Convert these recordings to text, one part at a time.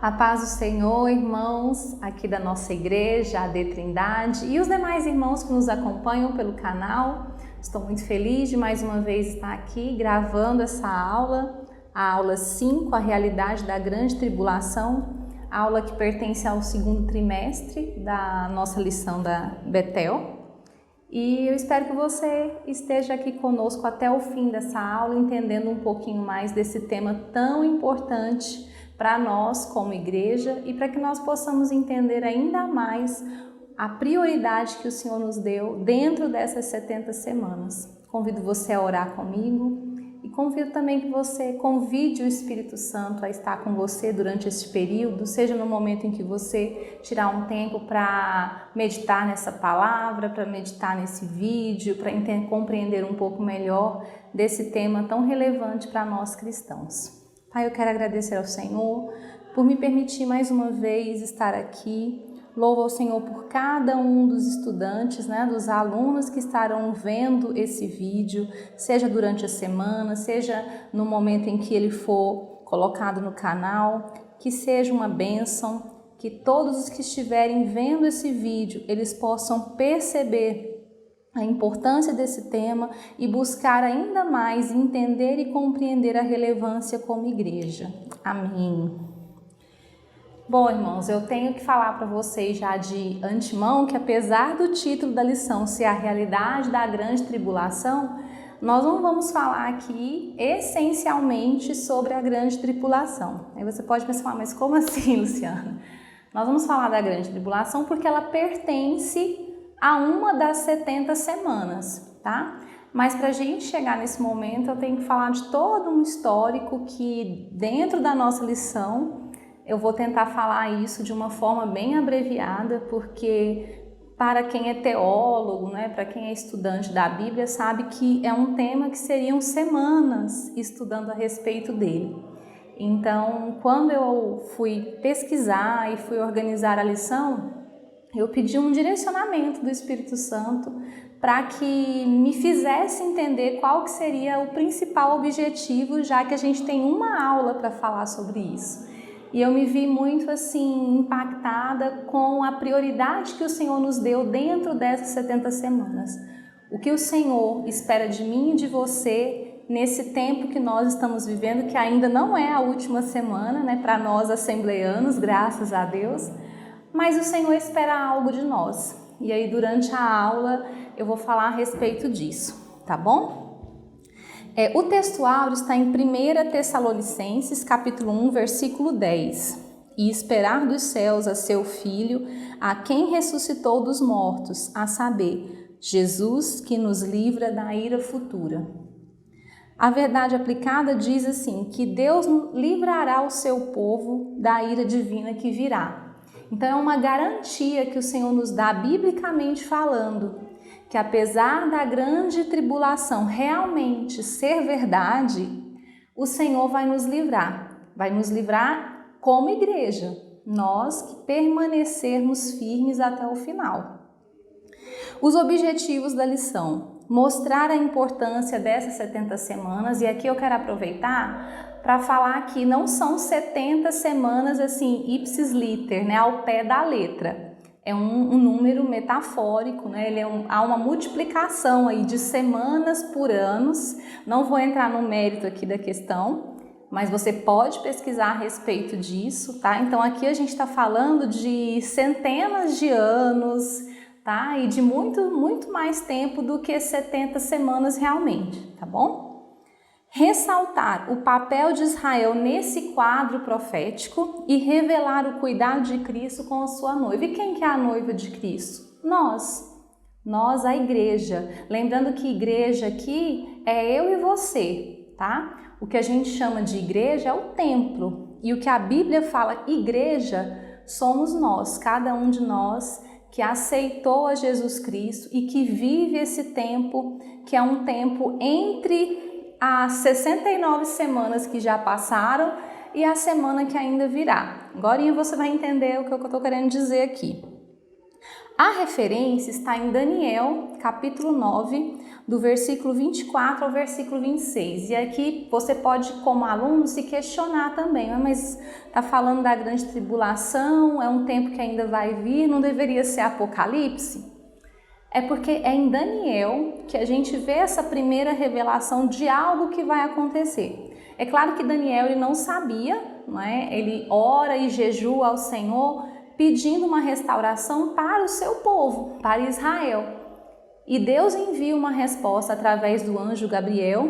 A paz do Senhor, irmãos, aqui da nossa igreja, AD Trindade, e os demais irmãos que nos acompanham pelo canal. Estou muito feliz de mais uma vez estar aqui gravando essa aula, a aula 5, a realidade da grande tribulação, a aula que pertence ao segundo trimestre da nossa lição da Betel. E eu espero que você esteja aqui conosco até o fim dessa aula, entendendo um pouquinho mais desse tema tão importante para nós como igreja e para que nós possamos entender ainda mais a prioridade que o Senhor nos deu dentro dessas 70 semanas. Convido você a orar comigo e convido também que você convide o Espírito Santo a estar com você durante este período, seja no momento em que você tirar um tempo para meditar nessa palavra, para meditar nesse vídeo, para compreender um pouco melhor desse tema tão relevante para nós cristãos. Pai, eu quero agradecer ao Senhor por me permitir mais uma vez estar aqui. Louvo ao Senhor por cada um dos estudantes, dos alunos que estarão vendo esse vídeo, seja durante a semana, seja no momento em que ele for colocado no canal, que seja uma bênção, que todos os que estiverem vendo esse vídeo, eles possam perceber a importância desse tema e buscar ainda mais entender e compreender a relevância como igreja. Amém. Bom, irmãos, eu tenho que falar para vocês já de antemão que apesar do título da lição ser a realidade da grande tribulação, nós não vamos falar aqui essencialmente sobre a grande tribulação. Aí você pode pensar, mas como assim, Luciana? Nós vamos falar da grande tribulação porque ela pertence a uma das 70 semanas, tá? Mas para a gente chegar nesse momento, eu tenho que falar de todo um histórico que dentro da nossa lição, eu vou tentar falar isso de uma forma bem abreviada, porque para quem é teólogo, para quem é estudante da Bíblia, sabe que é um tema que seriam semanas estudando a respeito dele. Então, quando eu fui pesquisar e fui organizar a lição, eu pedi um direcionamento do Espírito Santo para que me fizesse entender qual que seria o principal objetivo, já que a gente tem uma aula para falar sobre isso. E eu me vi muito assim impactada com a prioridade que o Senhor nos deu dentro dessas 70 semanas. O que o Senhor espera de mim e de você nesse tempo que nós estamos vivendo, que ainda não é a última semana, para nós assembleanos, graças a Deus, mas o Senhor espera algo de nós. E aí durante a aula eu vou falar a respeito disso, tá bom? O texto áureo está em 1 Tessalonicenses, capítulo 1, versículo 10. E esperar dos céus a seu Filho, a quem ressuscitou dos mortos, a saber, Jesus que nos livra da ira futura. A verdade aplicada diz assim, que Deus livrará o seu povo da ira divina que virá. Então é uma garantia que o Senhor nos dá biblicamente falando, que apesar da grande tribulação realmente ser verdade, o Senhor vai nos livrar como igreja, nós que permanecermos firmes até o final. Os objetivos da lição: mostrar a importância dessas 70 semanas, e aqui eu quero aproveitar para falar que não são 70 semanas assim, ipsis liter, ao pé da letra. É um número metafórico, há uma multiplicação aí de semanas por anos. Não vou entrar no mérito aqui da questão, mas você pode pesquisar a respeito disso, tá? Então aqui a gente está falando de centenas de anos, tá? E de muito, muito mais tempo do que 70 semanas realmente, tá bom? Ressaltar o papel de Israel nesse quadro profético e revelar o cuidado de Cristo com a sua noiva. E quem que é a noiva de Cristo? Nós, a igreja. Lembrando que igreja aqui é eu e você, tá? O que a gente chama de igreja é o templo. E o que a Bíblia fala igreja somos nós, cada um de nós que aceitou a Jesus Cristo e que vive esse tempo, que é um tempo entre as 69 semanas que já passaram e a semana que ainda virá. Agora você vai entender o que eu estou querendo dizer aqui. A referência está em Daniel, capítulo 9, do versículo 24 ao versículo 26. E aqui você pode, como aluno, se questionar também, mas está falando da grande tribulação, é um tempo que ainda vai vir, não deveria ser Apocalipse? É porque é em Daniel que a gente vê essa primeira revelação de algo que vai acontecer. É claro que Daniel ele não sabia, não é? Ele ora e jejua ao Senhor pedindo uma restauração para o seu povo, para Israel. E Deus envia uma resposta através do anjo Gabriel.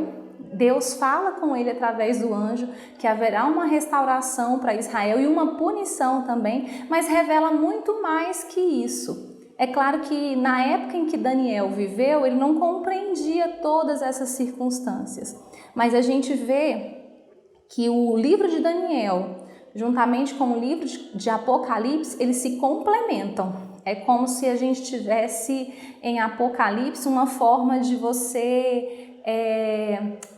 Deus fala com ele através do anjo que haverá uma restauração para Israel e uma punição também, mas revela muito mais que isso. É claro que na época em que Daniel viveu, ele não compreendia todas essas circunstâncias, mas a gente vê que o livro de Daniel, juntamente com o livro de Apocalipse, eles se complementam. É como se a gente tivesse em Apocalipse uma forma de você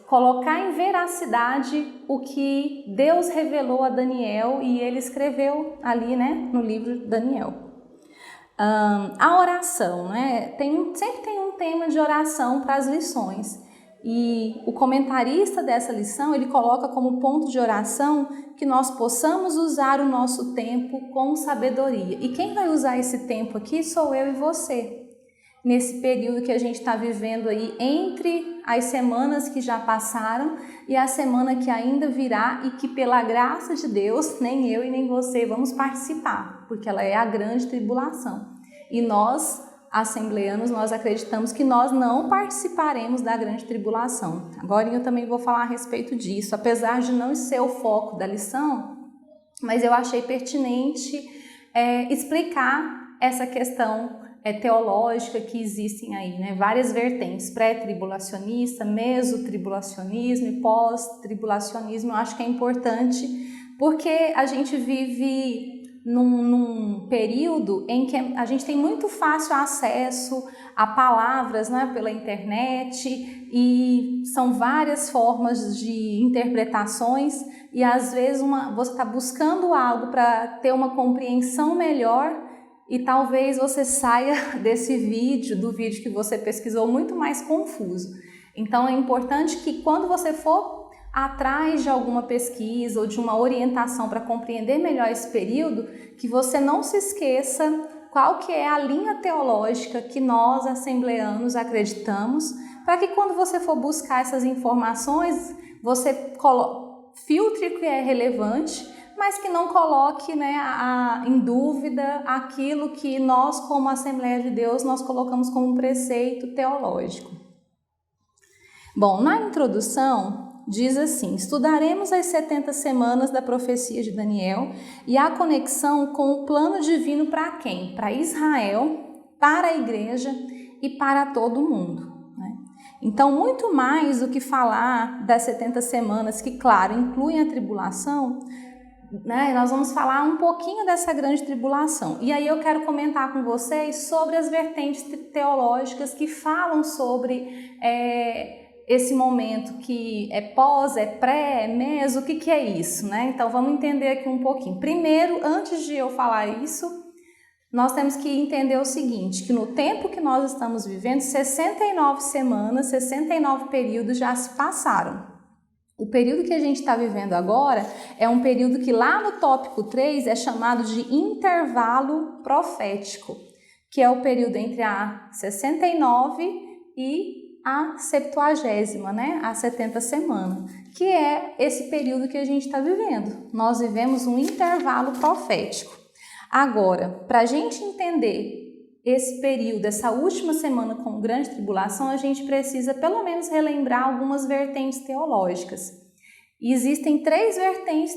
colocar em veracidade o que Deus revelou a Daniel e ele escreveu ali, né, no livro de Daniel. A oração, né? Sempre tem um tema de oração para as lições. E o comentarista dessa lição, ele coloca como ponto de oração que nós possamos usar o nosso tempo com sabedoria. E quem vai usar esse tempo aqui sou eu e você. Nesse período que a gente está vivendo aí entre as semanas que já passaram e a semana que ainda virá e que pela graça de Deus, nem eu e nem você vamos participar, porque ela é a grande tribulação. E nós, assembleanos, nós acreditamos que nós não participaremos da grande tribulação. Agora eu também vou falar a respeito disso, apesar de não ser o foco da lição, mas eu achei pertinente explicar essa questão teológica que existem aí, né? Várias vertentes, pré-tribulacionista, mesotribulacionismo e pós-tribulacionismo. Eu acho que é importante porque a gente vive num período em que a gente tem muito fácil acesso a palavras, né, pela internet, e são várias formas de interpretações e às vezes você está buscando algo para ter uma compreensão melhor e talvez você saia desse vídeo, do vídeo que você pesquisou, muito mais confuso. Então é importante que quando você for atrás de alguma pesquisa ou de uma orientação para compreender melhor esse período, que você não se esqueça qual que é a linha teológica que nós, assembleanos, acreditamos, para que quando você for buscar essas informações, você filtre o que é relevante, mas que não coloque, né, em dúvida aquilo que nós, como Assembleia de Deus, nós colocamos como um preceito teológico. Bom, na introdução diz assim: estudaremos as 70 semanas da profecia de Daniel e a conexão com o plano divino para quem? Para Israel, para a igreja e para todo mundo. Então, muito mais do que falar das 70 semanas, que, claro, incluem a tribulação, né, nós vamos falar um pouquinho dessa grande tribulação. E aí eu quero comentar com vocês sobre as vertentes teológicas que falam sobre esse momento que é pós, é pré, é meso, o que é isso, né? Então, vamos entender aqui um pouquinho. Primeiro, antes de eu falar isso, nós temos que entender o seguinte, que no tempo que nós estamos vivendo, 69 semanas, 69 períodos já se passaram. O período que a gente está vivendo agora é um período que lá no tópico 3 é chamado de intervalo profético, que é o período entre a 69 e a 70ª, né? A 70 semana, que é esse período que a gente está vivendo. Nós vivemos um intervalo profético. Agora, para a gente entender esse período, essa última semana com grande tribulação, a gente precisa pelo menos relembrar algumas vertentes teológicas. E existem 3 vertentes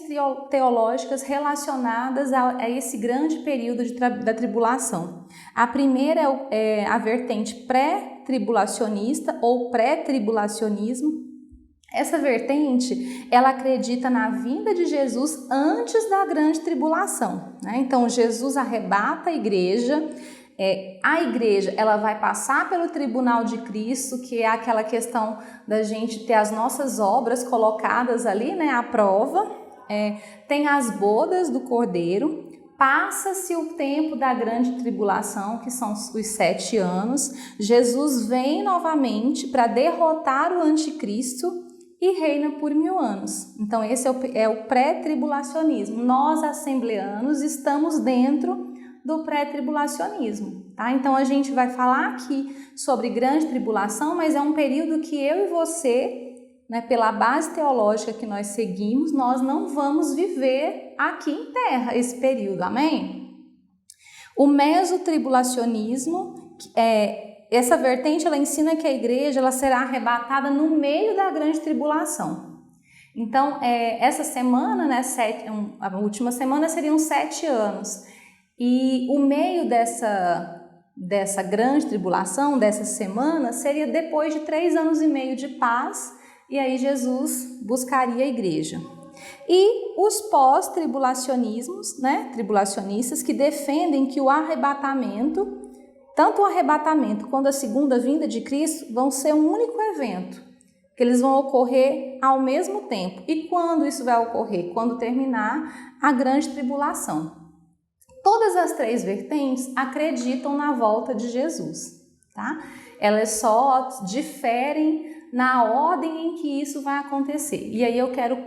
teológicas relacionadas a esse grande período da tribulação. A primeira é a vertente pré-tribulacionista ou pré-tribulacionismo. Essa vertente, ela acredita na vinda de Jesus antes da grande tribulação, né? Então, Jesus arrebata a igreja ela vai passar pelo tribunal de Cristo, que é aquela questão da gente ter as nossas obras colocadas ali, né, à prova. Tem as bodas do Cordeiro, passa-se o tempo da grande tribulação, que são os 7 anos, Jesus vem novamente para derrotar o anticristo e reina por 1000 anos. Então esse é o pré-tribulacionismo. Nós, assembleanos, estamos dentro do pré-tribulacionismo, tá? Então a gente vai falar aqui sobre grande tribulação, mas é um período que eu e você, né, pela base teológica que nós seguimos, nós não vamos viver aqui em terra esse período, amém? O mesotribulacionismo, essa vertente, ela ensina que a igreja ela será arrebatada no meio da grande tribulação. Então, essa semana, né, a última semana seriam 7 anos. E o meio dessa grande tribulação, dessa semana, seria depois de 3 anos e meio de paz, e aí Jesus buscaria a igreja. E os pós-tribulacionismos, né, tribulacionistas, que defendem que o arrebatamento, tanto o arrebatamento quanto a segunda vinda de Cristo, vão ser um único evento, que eles vão ocorrer ao mesmo tempo. E quando isso vai ocorrer? Quando terminar a grande tribulação. Todas as 3 vertentes acreditam na volta de Jesus, tá? Elas só diferem na ordem em que isso vai acontecer. E aí eu quero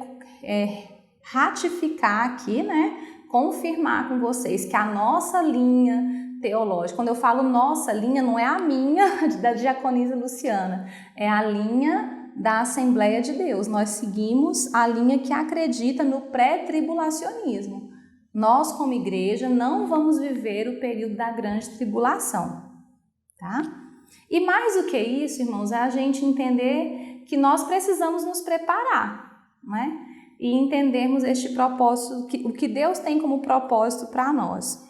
ratificar aqui, né? Confirmar com vocês que a nossa linha teológica, quando eu falo nossa linha, não é a minha, da diaconisa Luciana, é a linha da Assembleia de Deus. Nós seguimos a linha que acredita no pré-tribulacionismo. Nós, como igreja, não vamos viver o período da grande tribulação, tá? E mais do que isso, irmãos, é a gente entender que nós precisamos nos preparar, né? E entendermos este propósito, o que Deus tem como propósito para nós.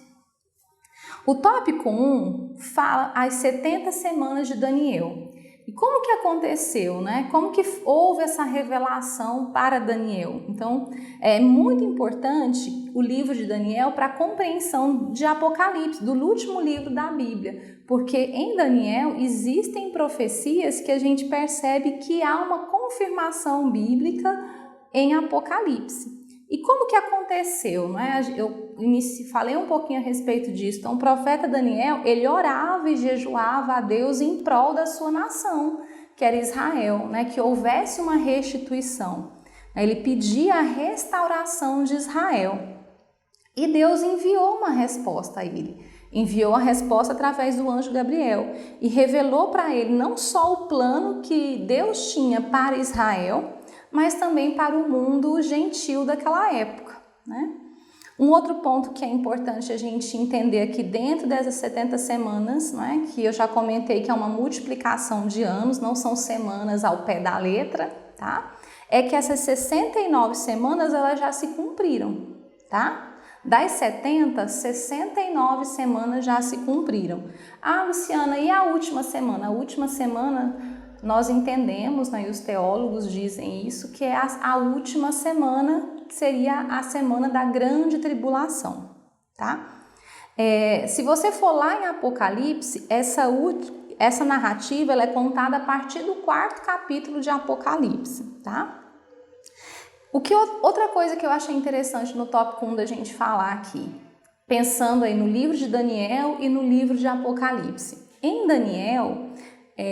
O tópico 1 fala as 70 semanas de Daniel. E como que aconteceu, né? Como que houve essa revelação para Daniel? Então, é muito importante o livro de Daniel para a compreensão de Apocalipse, do último livro da Bíblia. Porque em Daniel existem profecias que a gente percebe que há uma confirmação bíblica em Apocalipse. E como que aconteceu, né? Eu falei um pouquinho a respeito disso. Então, o profeta Daniel, ele orava e jejuava a Deus em prol da sua nação, que era Israel, né? Que houvesse uma restituição. Ele pedia a restauração de Israel. E Deus enviou uma resposta a ele. Enviou a resposta através do anjo Gabriel e revelou para ele não só o plano que Deus tinha para Israel, mas também para o mundo gentil daquela época, né? Um outro ponto que é importante a gente entender aqui dentro dessas 70 semanas, né, que eu já comentei que é uma multiplicação de anos, não são semanas ao pé da letra, tá? É que essas 69 semanas elas já se cumpriram, tá? Das 70, 69 semanas já se cumpriram. Ah, Luciana, e a última semana? A última semana nós entendemos, né, e os teólogos dizem isso, que é a última semana, que seria a semana da grande tribulação, tá? Se você for lá em Apocalipse, essa narrativa ela é contada a partir do 4º capítulo de Apocalipse, tá? Outra coisa que eu achei interessante no tópico 1 da gente falar aqui, pensando aí no livro de Daniel e no livro de Apocalipse. Em Daniel,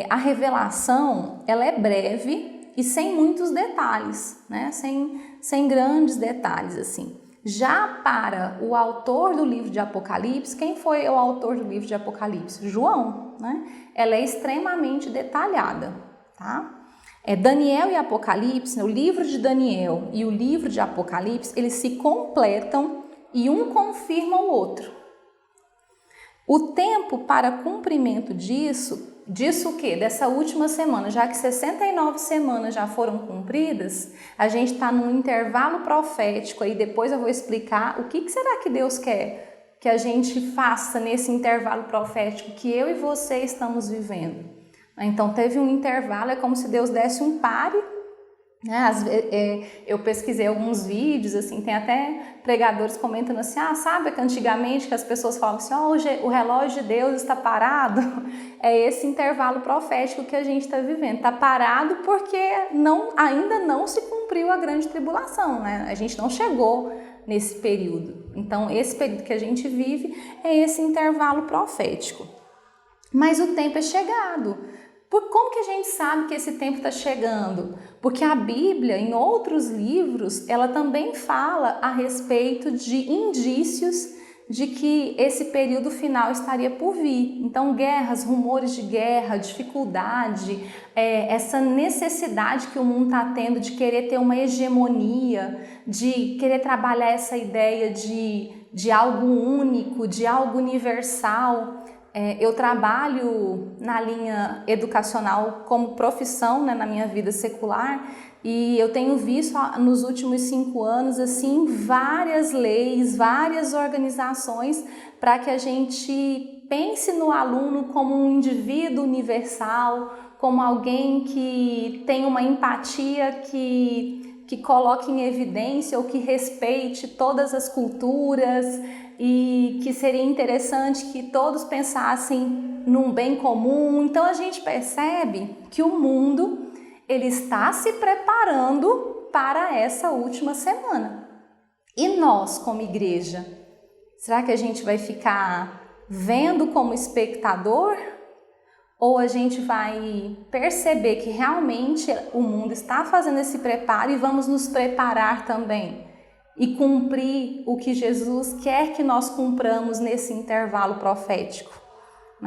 a revelação ela é breve e sem muitos detalhes, né? Sem grandes detalhes assim. Já para o autor do livro de Apocalipse, quem foi o autor do livro de Apocalipse? João, né? Ela é extremamente detalhada, tá? Daniel e Apocalipse, o livro de Daniel e o livro de Apocalipse, eles se completam e um confirma o outro. O tempo para cumprimento disso o quê? Dessa última semana, já que 69 semanas já foram cumpridas, a gente está num intervalo profético, aí depois eu vou explicar o que será que Deus quer que a gente faça nesse intervalo profético que eu e você estamos vivendo. Então teve um intervalo, é como se Deus desse um pare, né? Eu pesquisei alguns vídeos, assim, tem até pregadores comentando assim, sabe que antigamente que as pessoas falavam assim, o relógio de Deus está parado? É esse intervalo profético que a gente está vivendo, está parado porque ainda não se cumpriu a grande tribulação, né? A gente não chegou nesse período. Então, esse período que a gente vive é esse intervalo profético. Mas o tempo é chegado. Como que a gente sabe que esse tempo está chegando? Porque a Bíblia, em outros livros, ela também fala a respeito de indícios de que esse período final estaria por vir. Então, guerras, rumores de guerra, dificuldade, essa necessidade que o mundo está tendo de querer ter uma hegemonia, de querer trabalhar essa ideia de algo único, de algo universal. Eu trabalho na linha educacional como profissão, né, na minha vida secular, e eu tenho visto nos últimos 5 anos assim várias leis, várias organizações para que a gente pense no aluno como um indivíduo universal, como alguém que tem uma empatia que coloque em evidência ou que respeite todas as culturas, e que seria interessante que todos pensassem num bem comum. Então a gente percebe que o mundo ele está se preparando para essa última semana. E nós, como igreja, será que a gente vai ficar vendo como espectador? Ou a gente vai perceber que realmente o mundo está fazendo esse preparo e vamos nos preparar também e cumprir o que Jesus quer que nós cumpramos nesse intervalo profético?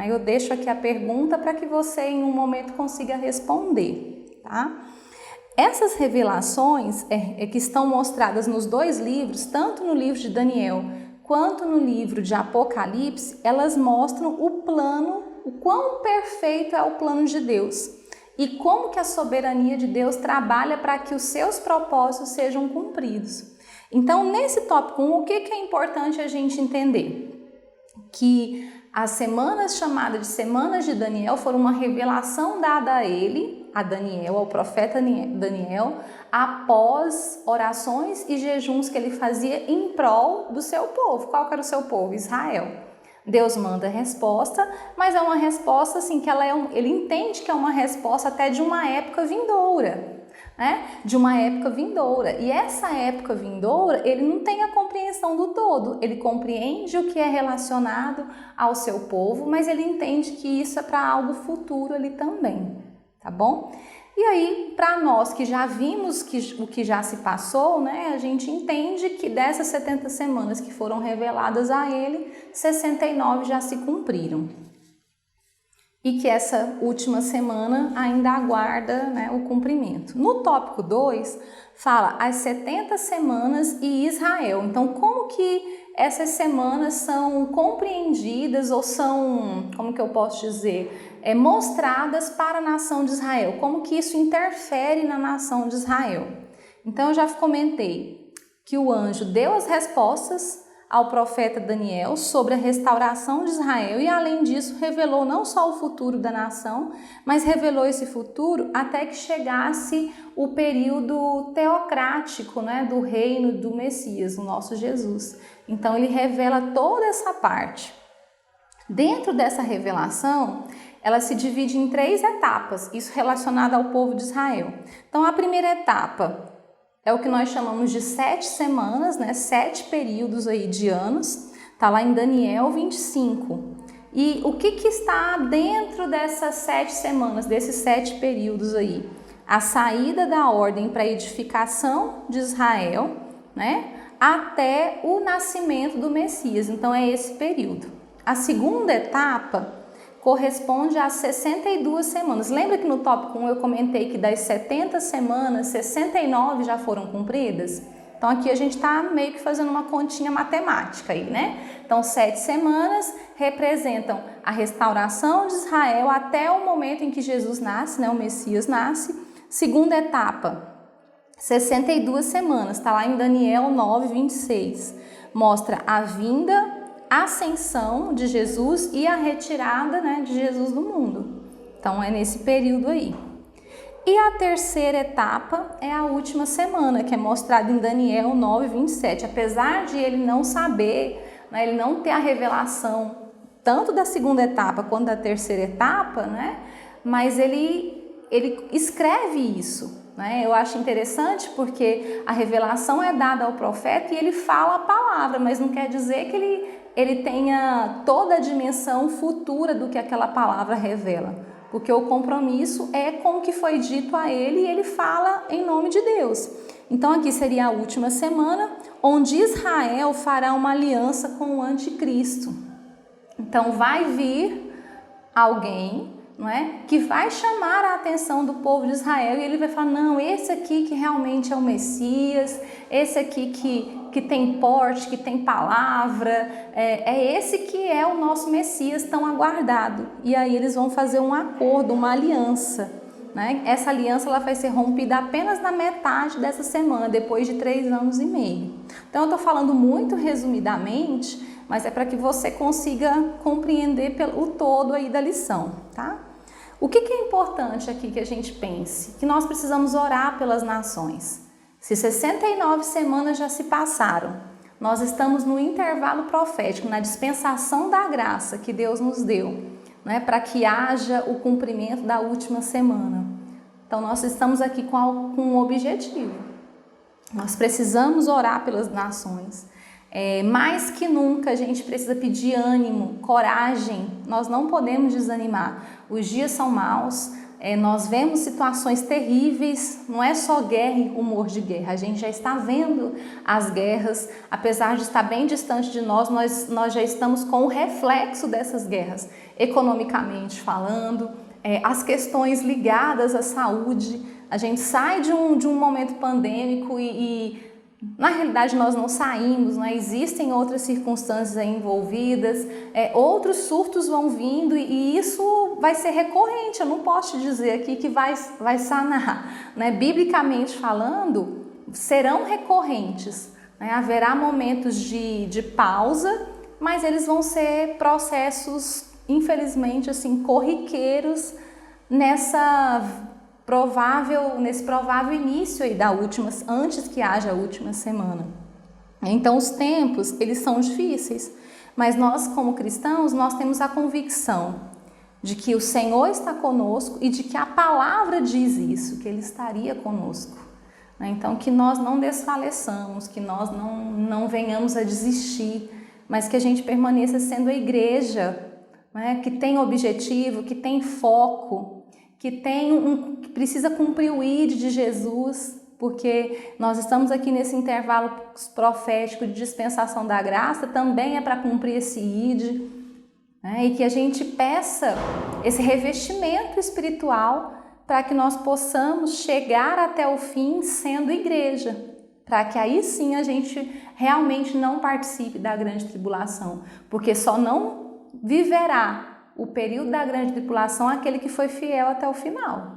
Eu deixo aqui a pergunta para que você em um momento consiga responder, tá? Essas revelações que estão mostradas nos 2 livros, tanto no livro de Daniel quanto no livro de Apocalipse, elas mostram o plano, o quão perfeito é o plano de Deus e como que a soberania de Deus trabalha para que os seus propósitos sejam cumpridos. Então, nesse tópico 1, o que é importante a gente entender? Que as semanas chamadas de semanas de Daniel foram uma revelação dada a ele, a Daniel, ao profeta Daniel, após orações e jejuns que ele fazia em prol do seu povo. Qual que era o seu povo? Israel. Deus manda a resposta, mas é uma resposta assim que ele entende que é uma resposta até de uma época vindoura. De uma época vindoura. E essa época vindoura, ele não tem a compreensão do todo. Ele compreende o que é relacionado ao seu povo, mas ele entende que isso é para algo futuro ali também, tá bom? E aí, para nós que já vimos o que já se passou, a gente entende que dessas 70 semanas que foram reveladas a ele, 69 já se cumpriram. E que essa última semana ainda aguarda o cumprimento. No tópico 2, fala as 70 semanas e Israel. Então, como que essas semanas são compreendidas ou são, como que eu posso dizer, mostradas para a nação de Israel? Como que isso interfere na nação de Israel? Então, eu já comentei que o anjo deu as respostas ao profeta Daniel sobre a restauração de Israel e, além disso, revelou não só o futuro da nação, mas revelou esse futuro até que chegasse o período teocrático, do reino do Messias, o nosso Jesus. Então, ele revela toda essa parte. Dentro dessa revelação, ela se divide em 3 etapas, isso relacionado ao povo de Israel. Então, a primeira etapa é o que nós chamamos de 7 semanas, 7 períodos aí de anos, está lá em Daniel 25. E o que está dentro dessas 7 semanas, desses 7 períodos aí? A saída da ordem para a edificação de Israel, até o nascimento do Messias. Então é esse período. A segunda etapa corresponde às 62 semanas. Lembra que no tópico 1 eu comentei que das 70 semanas, 69 já foram cumpridas? Então aqui a gente está meio que fazendo uma continha matemática aí, Então 7 semanas representam a restauração de Israel até o momento em que Jesus nasce, o Messias nasce. Segunda etapa, 62 semanas, está lá em Daniel 9, 26. Mostra a vinda, a ascensão de Jesus e a retirada de Jesus do mundo. Então é nesse período aí. E a terceira etapa é a última semana, que é mostrada em Daniel 9, 27. Apesar de ele não saber, ele não ter a revelação tanto da segunda etapa quanto da terceira etapa, mas ele escreve isso. né? Eu acho interessante porque a revelação é dada ao profeta e ele fala a palavra, mas não quer dizer que ele tenha toda a dimensão futura do que aquela palavra revela, porque o compromisso é com o que foi dito a ele e ele fala em nome de Deus. Então aqui seria a última semana, onde Israel fará uma aliança com o anticristo. Então vai vir alguém, não é, que vai chamar a atenção do povo de Israel e ele vai falar, não, esse aqui que realmente é o Messias, esse aqui que tem porte, que tem palavra, é esse que é o nosso Messias tão aguardado. E aí eles vão fazer um acordo, uma aliança, né? Essa aliança ela vai ser rompida apenas na metade dessa semana, depois de 3 anos e meio. Então eu estou falando muito resumidamente, mas é para que você consiga compreender o todo aí da lição, tá? O que é importante aqui que a gente pense? Que nós precisamos orar pelas nações. Se 69 semanas já se passaram, nós estamos no intervalo profético, na dispensação da graça que Deus nos deu, né, para que haja o cumprimento da última semana. Então nós estamos aqui com um objetivo. Nós precisamos orar pelas nações. Mais que nunca a gente precisa pedir ânimo, coragem, nós não podemos desanimar. Os dias são maus, nós vemos situações terríveis, não é só guerra e rumor de guerra, a gente já está vendo as guerras, apesar de estar bem distante de nós já estamos com o reflexo dessas guerras, economicamente falando, as questões ligadas à saúde, a gente sai de um momento pandêmico e na realidade nós não saímos, né? Existem outras circunstâncias aí envolvidas, outros surtos vão vindo e isso vai ser recorrente, eu não posso te dizer aqui que vai sanar, né? Biblicamente falando, serão recorrentes, né? Haverá momentos de pausa, mas eles vão ser processos, infelizmente, assim, corriqueiros nesse provável início aí antes que haja a última semana. Então os tempos, eles são difíceis, mas nós como cristãos, nós temos a convicção de que o Senhor está conosco e de que a palavra diz isso, que Ele estaria conosco. Então que nós não desfaleçamos, que nós não venhamos a desistir, mas que a gente permaneça sendo a igreja, né, que tem objetivo, que tem foco, que precisa cumprir o ID de Jesus, porque nós estamos aqui nesse intervalo profético de dispensação da graça, também é para cumprir esse ID, né? E que a gente peça esse revestimento espiritual para que nós possamos chegar até o fim sendo igreja, para que aí sim a gente realmente não participe da grande tribulação, porque só não viverá o período da grande tribulação aquele que foi fiel até o final.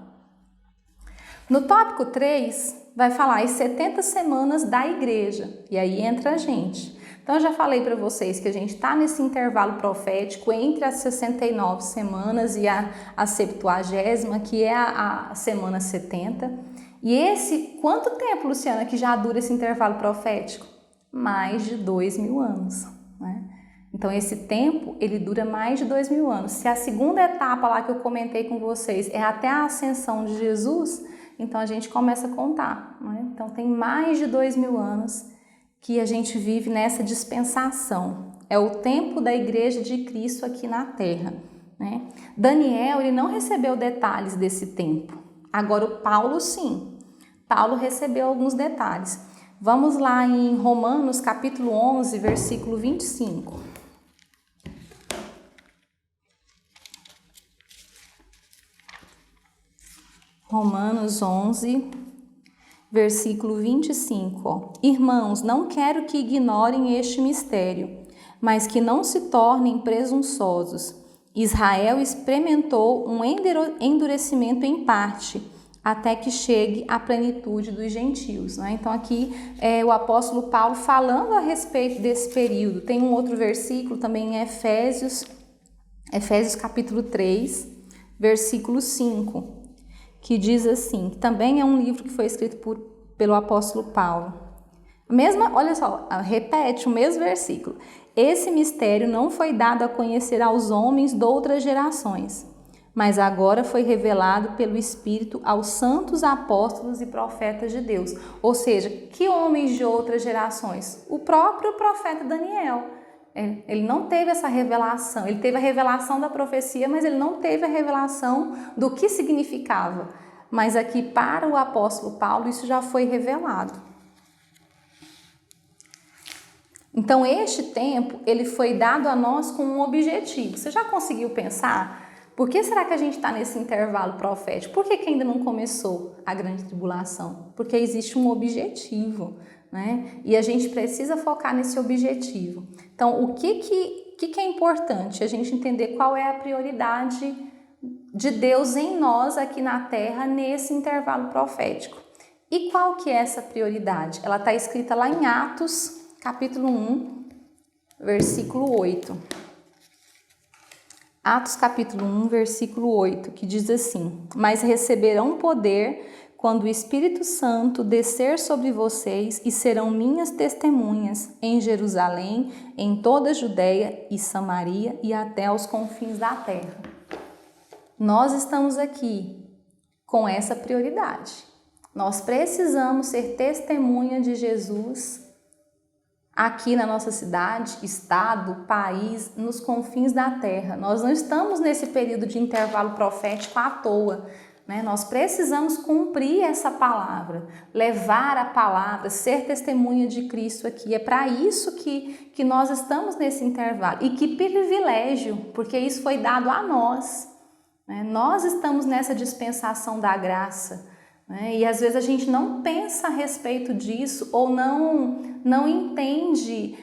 No tópico 3, vai falar as 70 semanas da igreja, e aí entra a gente. Então eu já falei para vocês que a gente está nesse intervalo profético entre as 69 semanas e a 70ª, que é a semana 70. E quanto tempo, Luciana, que já dura esse intervalo profético? Mais de 2000 anos, né? Então esse tempo, ele dura mais de 2000 anos. Se a segunda etapa lá que eu comentei com vocês é até a ascensão de Jesus, então a gente começa a contar, né? Então tem mais de 2000 anos que a gente vive nessa dispensação. É o tempo da igreja de Cristo aqui na Terra, né? Daniel, ele não recebeu detalhes desse tempo. Agora o Paulo sim. Paulo recebeu alguns detalhes. Vamos lá em Romanos capítulo 11, versículo 25. Romanos 11, versículo 25. Ó. Irmãos, não quero que ignorem este mistério, mas que não se tornem presunçosos. Israel experimentou um endurecimento em parte, até que chegue à plenitude dos gentios, né? Então aqui é o apóstolo Paulo falando a respeito desse período. Tem um outro versículo também em Efésios capítulo 3, versículo 5. Que diz assim, que também é um livro que foi escrito pelo apóstolo Paulo. Olha só, repete o mesmo versículo. Esse mistério não foi dado a conhecer aos homens de outras gerações, mas agora foi revelado pelo Espírito aos santos apóstolos e profetas de Deus. Ou seja, que homens de outras gerações? O próprio profeta Daniel. Ele não teve essa revelação, ele teve a revelação da profecia, mas ele não teve a revelação do que significava. Mas aqui para o apóstolo Paulo isso já foi revelado. Então este tempo ele foi dado a nós com um objetivo. Você já conseguiu pensar? Por que será que a gente está nesse intervalo profético? Por que ainda não começou a grande tribulação? Porque existe um objetivo, né? E a gente precisa focar nesse objetivo. Então, o que é importante? A gente entender qual é a prioridade de Deus em nós aqui na Terra nesse intervalo profético. E qual que é essa prioridade? Ela está escrita lá em Atos, capítulo 1, versículo 8. Atos capítulo 1, versículo 8, que diz assim: mas receberão poder quando o Espírito Santo descer sobre vocês e serão minhas testemunhas em Jerusalém, em toda a Judeia e Samaria e até aos confins da terra. Nós estamos aqui com essa prioridade. Nós precisamos ser testemunha de Jesus aqui na nossa cidade, estado, país, nos confins da terra. Nós não estamos nesse período de intervalo profético à toa, né? Nós precisamos cumprir essa palavra, levar a palavra, ser testemunha de Cristo aqui. É para isso que nós estamos nesse intervalo. E que privilégio, porque isso foi dado a nós, né? Nós estamos nessa dispensação da graça. E às vezes a gente não pensa a respeito disso ou não entende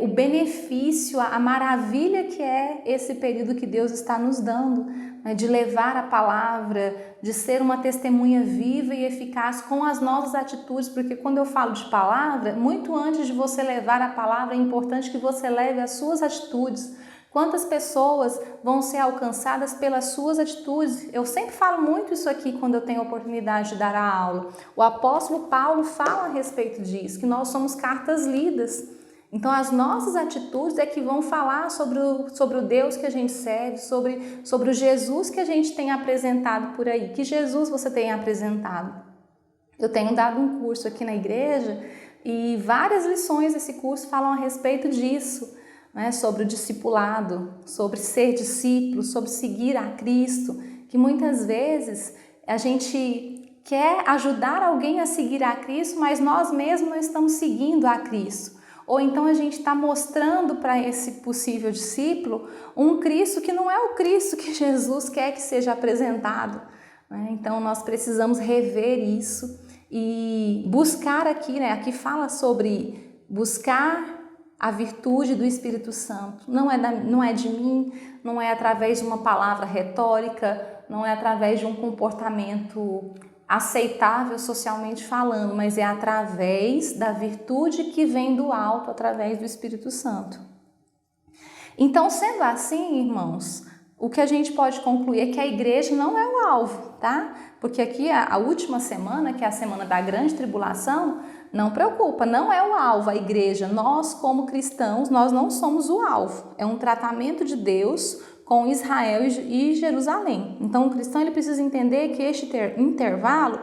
o benefício, a maravilha que é esse período que Deus está nos dando, né? De levar a palavra, de ser uma testemunha viva e eficaz com as nossas atitudes, porque quando eu falo de palavra, muito antes de você levar a palavra, é importante que você leve as suas atitudes. Quantas pessoas vão ser alcançadas pelas suas atitudes? Eu sempre falo muito isso aqui quando eu tenho a oportunidade de dar a aula. O apóstolo Paulo fala a respeito disso, que nós somos cartas lidas. Então as nossas atitudes é que vão falar sobre o Deus que a gente serve, sobre o Jesus que a gente tem apresentado por aí. Que Jesus você tem apresentado? Eu tenho dado um curso aqui na igreja e várias lições desse curso falam a respeito disso. Né, sobre o discipulado, sobre ser discípulo, sobre seguir a Cristo, que muitas vezes a gente quer ajudar alguém a seguir a Cristo, mas nós mesmos não estamos seguindo a Cristo. Ou então a gente está mostrando para esse possível discípulo um Cristo que não é o Cristo que Jesus quer que seja apresentado. Né? Então nós precisamos rever isso e buscar aqui, né? Aqui fala sobre buscar a virtude do Espírito Santo. Não é de mim, não é através de uma palavra retórica, não é através de um comportamento aceitável socialmente falando, mas é através da virtude que vem do alto, através do Espírito Santo. Então, sendo assim, irmãos, o que a gente pode concluir é que a igreja não é o alvo, tá? Porque aqui a última semana, que é a semana da grande tribulação, não preocupa, não é o alvo, a igreja. Nós, como cristãos, nós não somos o alvo. É um tratamento de Deus com Israel e Jerusalém. Então, o cristão ele precisa entender que este intervalo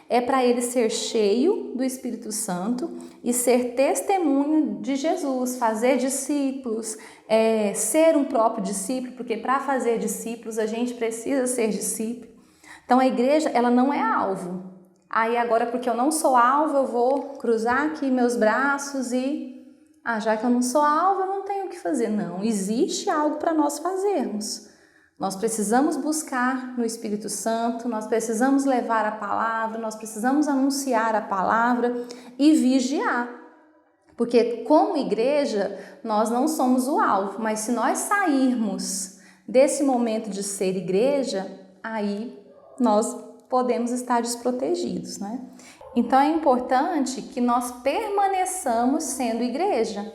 é para ele ser cheio do Espírito Santo e ser testemunho de Jesus, fazer discípulos, ser um próprio discípulo, porque para fazer discípulos a gente precisa ser discípulo. Então, a igreja ela não é alvo. Aí agora, porque eu não sou alvo, eu vou cruzar aqui meus braços e... já que eu não sou alvo, eu não tenho o que fazer. Não, existe algo para nós fazermos. Nós precisamos buscar no Espírito Santo, nós precisamos levar a palavra, nós precisamos anunciar a palavra e vigiar. Porque como igreja, nós não somos o alvo, mas se nós sairmos desse momento de ser igreja, aí nós podemos estar desprotegidos, né? Então é importante que nós permaneçamos sendo igreja.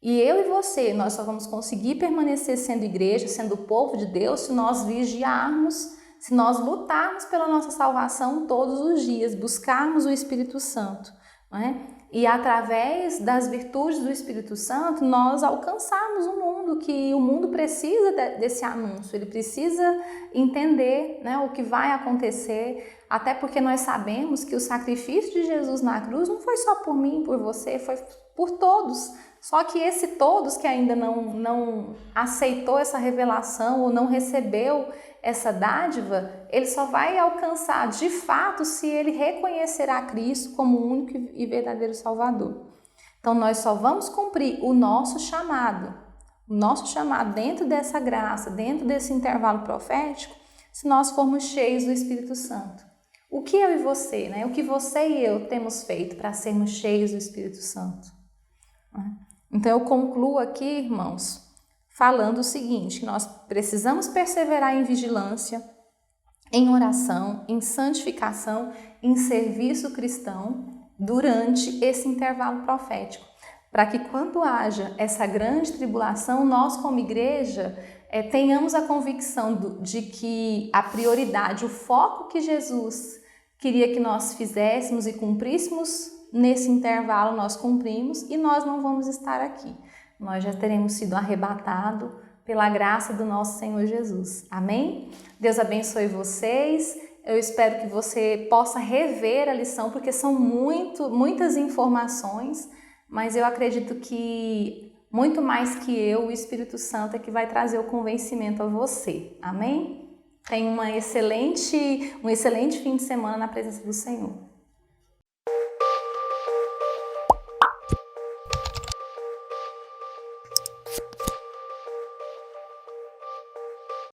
E eu e você, nós só vamos conseguir permanecer sendo igreja, sendo o povo de Deus, se nós vigiarmos, se nós lutarmos pela nossa salvação todos os dias, buscarmos o Espírito Santo, né? E através das virtudes do Espírito Santo, nós alcançarmos o mundo, mundo, que o mundo precisa desse anúncio, ele precisa entender, né, o que vai acontecer, até porque nós sabemos que o sacrifício de Jesus na cruz não foi só por mim, por você, foi por todos. Só que esse todos que ainda não aceitou essa revelação ou não recebeu essa dádiva, ele só vai alcançar de fato se ele reconhecer a Cristo como o único e verdadeiro Salvador. Então nós só vamos cumprir o nosso chamado dentro dessa graça, dentro desse intervalo profético, se nós formos cheios do Espírito Santo. O que eu e você, né? O que você e eu temos feito para sermos cheios do Espírito Santo? Então eu concluo aqui, irmãos, falando o seguinte, que nós precisamos perseverar em vigilância, em oração, em santificação, em serviço cristão durante esse intervalo profético, para que quando haja essa grande tribulação, nós como igreja tenhamos a convicção de que a prioridade, o foco que Jesus queria que nós fizéssemos e cumpríssemos nesse intervalo, nós cumprimos e nós não vamos estar aqui. Nós já teremos sido arrebatados pela graça do nosso Senhor Jesus. Amém? Deus abençoe vocês. Eu espero que você possa rever a lição, porque são muitas informações, mas eu acredito que muito mais que eu, o Espírito Santo é que vai trazer o convencimento a você. Amém? Tenha um excelente fim de semana na presença do Senhor.